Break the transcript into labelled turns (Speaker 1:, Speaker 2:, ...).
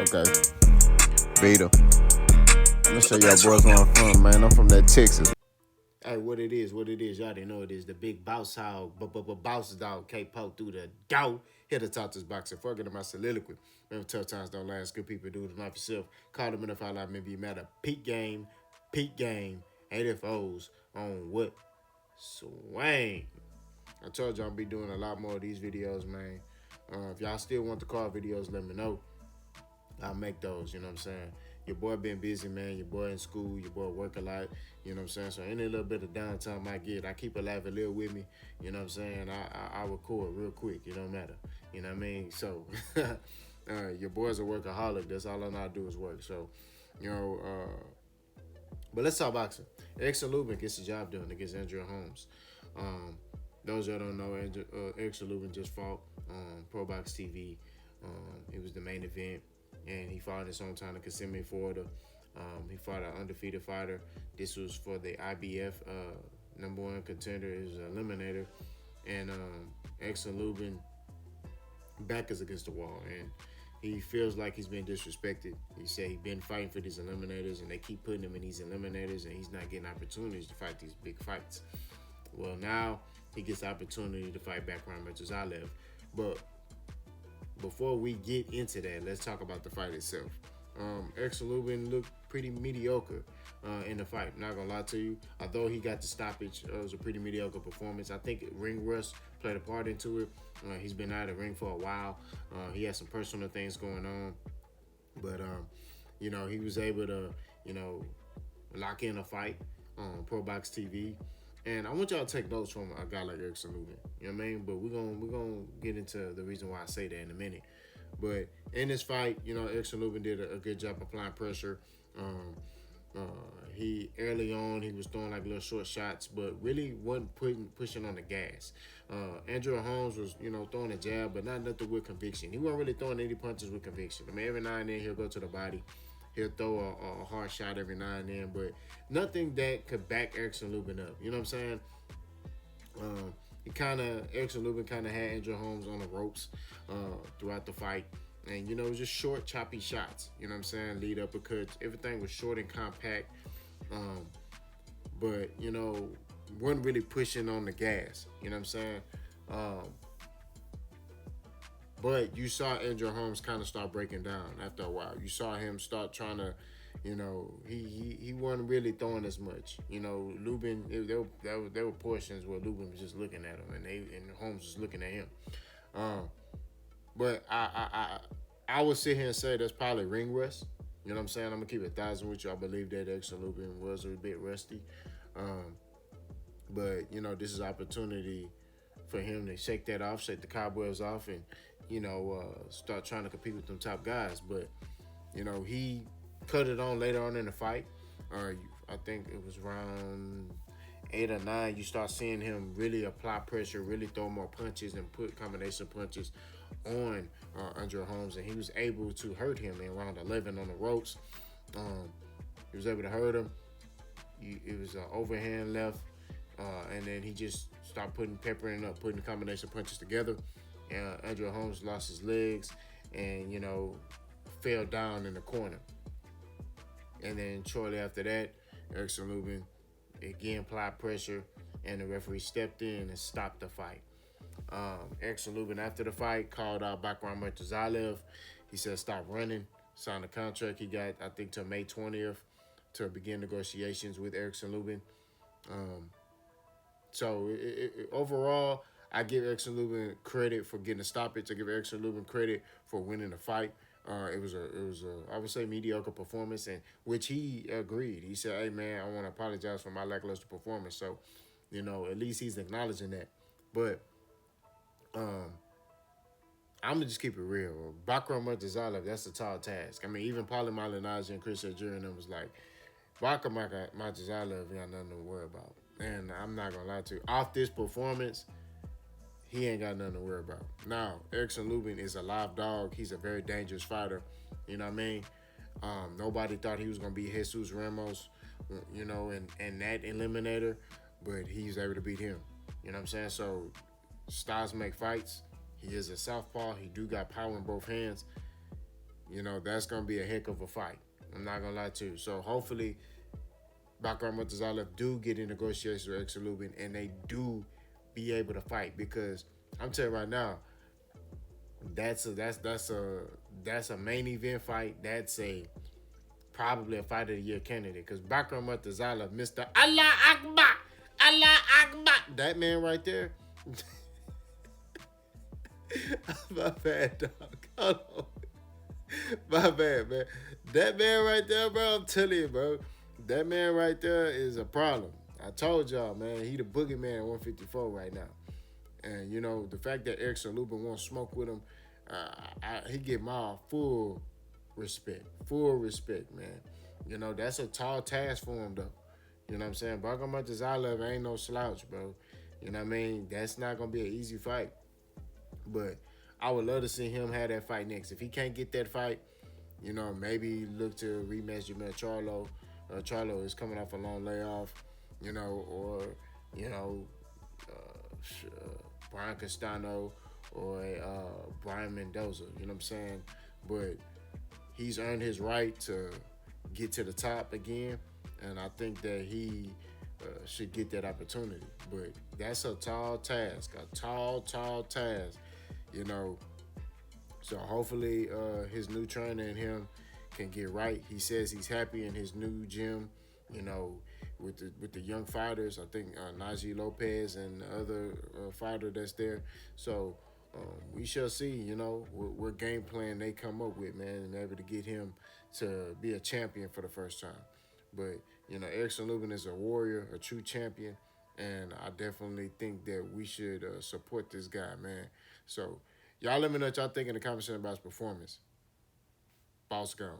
Speaker 1: Okay. Vita. I'm gonna show y'all boys where I'm from, man. I'm from that Texas.
Speaker 2: Hey, what it is, y'all already know it is the big boss hog, boss dog, K-Po through the door. Here to talk this boxing. Forget my soliloquy. Remember, tough times don't last. Good people do it not yourself. Call them in if I like, maybe you matter. Peak game, 84s on what? Swing. I told y'all I'll be doing a lot more of these videos, man. If y'all still want the car videos, let me know. I'll make those, you know what I'm saying? Your boy been busy, man. Your boy in school, your boy work a lot, you know what I'm saying? So any little bit of downtime I get, I keep a live a little with me, you know what I'm saying? I record real quick, it don't matter, you know what I mean? So your boy's a workaholic. That's all I know how to do is work. So, but let's talk boxing. Erickson Luben gets the job done against Ardreal Holmes. Those that don't know, Erickson Luben just fought on Pro Box TV. It was the main event, and he fought in his hometown of Kissimmee, Florida. He fought an undefeated fighter. This was for the IBF number one contender, is eliminator, and Erickson Luben back is against the wall, and he feels like he's been disrespected. He said he's been fighting for these eliminators, and they keep putting him in these eliminators, and he's not getting opportunities to fight these big fights. Well, now he gets the opportunity to fight Bakhram Murtazaliev. But before we get into that, let's talk about the fight itself. Erickson Luben looked pretty mediocre in the fight. Not gonna lie to you. Although he got the stoppage, it was a pretty mediocre performance. I think ring rust played a part into it. He's been out of the ring for a while. He had some personal things going on, but he was able to, lock in a fight on Pro Box TV. And I want y'all to take notes from a guy like Erickson Luben. You know what I mean? But we're gonna get into the reason why I say that in a minute. But in this fight, Erickson Luben did a good job applying pressure. He early on he was throwing like little short shots, but really wasn't pushing on the gas. Ardreal Holmes was throwing a jab, but not nothing with conviction. He wasn't really throwing any punches with conviction. I mean, every now and then he'll go to the body. He'll throw a hard shot every now and then, but nothing that could back Erickson Luben up. You know what I'm saying? Erickson Luben kind of had Ardreal Holmes on the ropes throughout the fight. And, it was just short, choppy shots. You know what I'm saying? Lead uppercuts. Everything was short and compact. But, wasn't really pushing on the gas. You know what I'm saying? But you saw Ardreal Holmes kind of start breaking down after a while. You saw him start trying to, he wasn't really throwing as much. Luben, there were portions where Luben was just looking at him, and Holmes was looking at him. But I would sit here and say that's probably ring rust. You know what I'm saying? I'm gonna keep it 1,000 with you. I believe that Erickson Luben was a bit rusty. But this is an opportunity for him to shake that off, shake the cobwebs off, and start trying to compete with them top guys. But he cut it on later on in the fight. I think it was round 8 or 9. You start seeing him really apply pressure, really throw more punches, and put combination punches on Ardreal Holmes, and he was able to hurt him in round 11 on the ropes. He was able to hurt him. It was an overhand left, and then he just started peppering up, putting combination punches together. Ardreal Holmes lost his legs and, fell down in the corner. And then shortly after that, Erickson Luben again applied pressure, and the referee stepped in and stopped the fight. Erickson Luben, after the fight, called out Bakhram Murtazaliev. He said, stop running, signed a contract. He got, I think, till May 20th to begin negotiations with Erickson Luben. So overall, I give Erickson Luben credit for getting a stoppage. I give Erickson Luben credit for winning the fight. It was a I would say mediocre performance, and which he agreed. He said, "Hey man, I want to apologize for my lackluster performance." So, at least he's acknowledging that. But I'm gonna just keep it real. Bakhram Murtazaliev, that's a tall task. I mean, even Paulie Malignaggi and Chris Ejiri and them was like, Bakhram Murtazaliev got nothing to worry about. And I'm not gonna lie to you. Off this performance, he ain't got nothing to worry about. Now, Erickson Luben is a live dog. He's a very dangerous fighter. You know what I mean? Nobody thought he was going to be Jesus Ramos, and that eliminator, but he was able to beat him. You know what I'm saying? So, styles make fights. He is a southpaw. He do got power in both hands. that's gonna be a heck of a fight. I'm not gonna lie to you. So hopefully, Bakhram Murtazaliev do get in negotiations with Erickson Lubin, and they do be able to fight, because I'm telling you right now, that's a main event fight. That's a probably a fight of the year candidate, because Bakhram Murtazaliev, Mr. Allah Akbar, Allah Akbar, that man right there. My bad, dog. Hold on. My bad, man. That man right there, bro, I'm telling you, bro. That man right there is a problem. I told y'all, man, he the boogeyman at 154 right now. And, the fact that Erickson Luben won't smoke with him, he get my full respect. Full respect, man. That's a tall task for him, though. You know what I'm saying? Bakhram Murtazaliev ain't no slouch, bro. You know what I mean? That's not going to be an easy fight. But I would love to see him have that fight next. If he can't get that fight, maybe look to rematch Jamel Charlo. Charlo is coming off a long layoff, or, Brian Castano or Brian Mendoza, you know what I'm saying? But he's earned his right to get to the top again, and I think that he should get that opportunity. But that's a tall task, tall task, So hopefully his new trainer and him can get right. He says he's happy in his new gym, with the young fighters. I think Najee Lopez and the other fighter that's there. So we shall see, what game plan they come up with, man, and able to get him to be a champion for the first time. But, Erickson Lubin is a warrior, a true champion, and I definitely think that we should support this guy, man. So y'all let me know what y'all think in the comment section about his performance. Boss gone.